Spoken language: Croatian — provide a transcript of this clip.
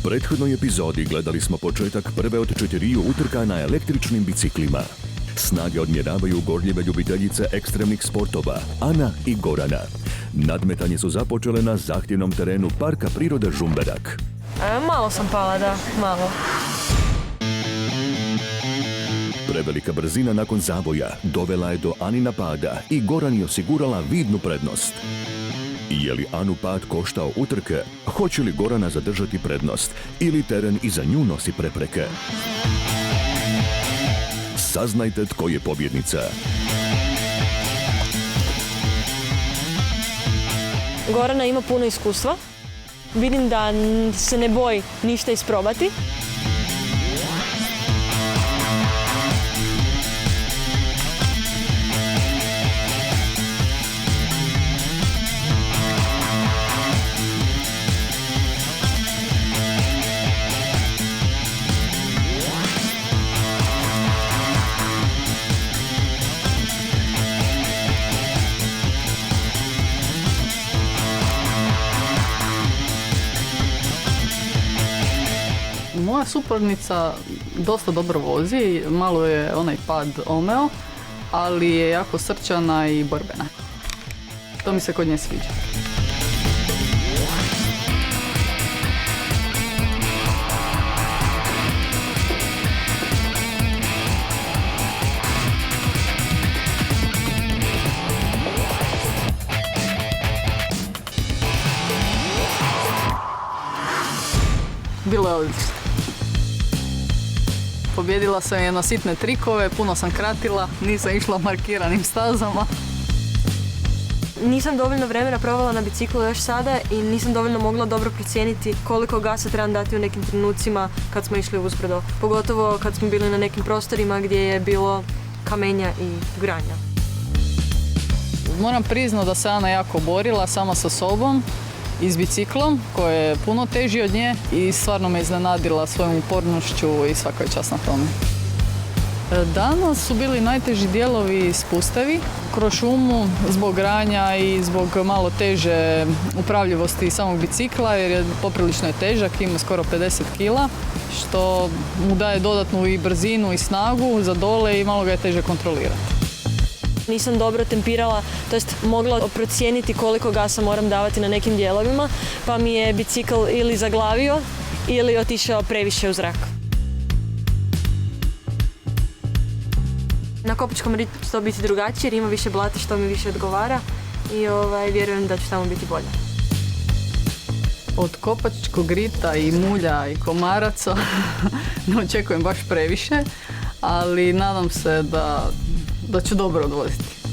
prethodnoj epizodi gledali smo početak prve od 4 utrka na električnim biciklima. Snage odmjeravaju gorljive ljubiteljice ekstremnih sportova, Ana i Gorana. Nadmetanje su započele na zahtjevnom terenu Parka prirode Žumberak. Malo sam pala, da, malo. Prevelika brzina nakon zavoja dovela je do Anina pada i Goran je osigurala vidnu prednost. Je li Anu pad koštao utrke? Hoće li Gorana zadržati prednost? Ili teren iza nju nosi prepreke? Saznajte tko je pobjednica. Gorana ima puno iskustva. Vidim da se ne boji ništa isprobati. Moja suparnica dosta dobro vozi, malo je onaj pad omeo, ali je jako srčana i borbena. To mi se kod nje sviđa. Bilo je odlično. Pobjedila sam je na sitne trikove, puno sam kratila, nisam išla markiranim stazama. Nisam dovoljno vremena provela na biciklu još sada i nisam dovoljno mogla dobro procijeniti koliko gasa trebam dati u nekim trenucima kad smo išli uzbrdo. Pogotovo kad smo bili na nekim prostorima gdje je bilo kamenja i granja. Moram priznati da se Ana jako borila sama sa sobom i s biciklom koji je puno teži od nje i stvarno me iznenadila svojom upornošću i svaka je čast na tome. Danas su bili najteži dijelovi spustevi kroz šumu zbog granja i zbog malo teže upravljivosti samog bicikla jer je poprilično je težak, ima skoro 50 kila što mu daje dodatnu i brzinu i snagu za dole i malo ga je teže kontrolirati. Nisam dobro tempirala, to jest mogla procijeniti koliko gasa moram davati na nekim dijelovima, pa mi je bicikl ili zaglavio ili otišao previše u zrak. Na Kopačkom ritu će to biti drugačije jer ima više blata što mi više odgovara i vjerujem da će tamo biti bolje. Od Kopačkog rita i mulja i komaraca ne očekujem baš previše, ali nadam se da ću dobro odvoziti.